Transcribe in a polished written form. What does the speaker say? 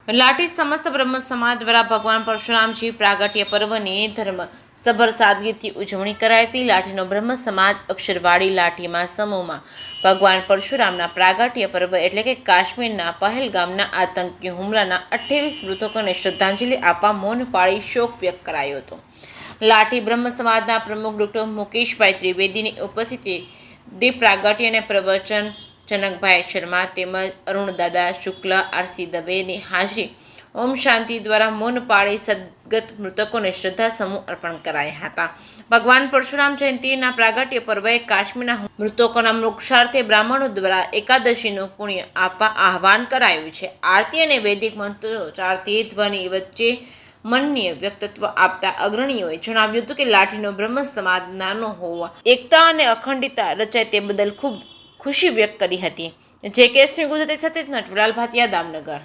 લાઠી સમસ્ત બ્રહ્મ સમાજ દ્વારા ભગવાન પરશુરામજી પ્રાગટ્ય પર્વની ધર્મ સભર સાદગીથી ઉજવણી કરાઈ હતી. લાઠીનો બ્રહ્મ સમાજ અક્ષરવાડી લાઠીમાં સમૂહમાં ભગવાન પરશુરામના પ્રાગટ્ય પર્વ એટલે કે કાશ્મીરના પહેલગામના આતંકી હુમલાના 28 મૃતકોને શ્રદ્ધાંજલિ આપવા મૌન પાળી શોક વ્યક્ત કરાયો હતો. લાઠી બ્રહ્મ સમાજના પ્રમુખ ડૉક્ટર મુકેશભાઈ ત્રિવેદીની ઉપસ્થિતિ દીપ પ્રાગટ્ય અને પ્રવચન જનકભાઈ શર્મા તેમજ અરુણદાદા શુક્લ આરસી દવેની હાજરી ઓમ શાંતિ દ્વારા મૌન પાળી સદગત મૃતકોને શ્રદ્ધા સમૂહ અર્પણ કરાયા હતા. ભગવાન પરશુરામ જયંતિના પ્રાગટ્ય પર્વએ કાશ્મીરના મૃતકોના મોક્ષાર્થે બ્રાહ્મણો દ્વારા એકાદશીનું પુણ્ય આપવા આહવાન કરાયું છે. આરતી અને વૈદિક મંત્રોચ્ચારથી ધ્વનિ વચ્ચે મનનીય વ્યક્તિત્વ આપતા અગ્રણીઓએ જણાવ્યું હતું કે લાઠીનો બ્રહ્મ સમાજ નાનો હોવા એકતા અને અખંડિતતા રચાય તે બદલ ખૂબ ખુશી વ્યક્ત કરી હતી. જે કે શ્રી ગુજરાતી સાથે નટવરલાલ ભાટિયા, દામનગર.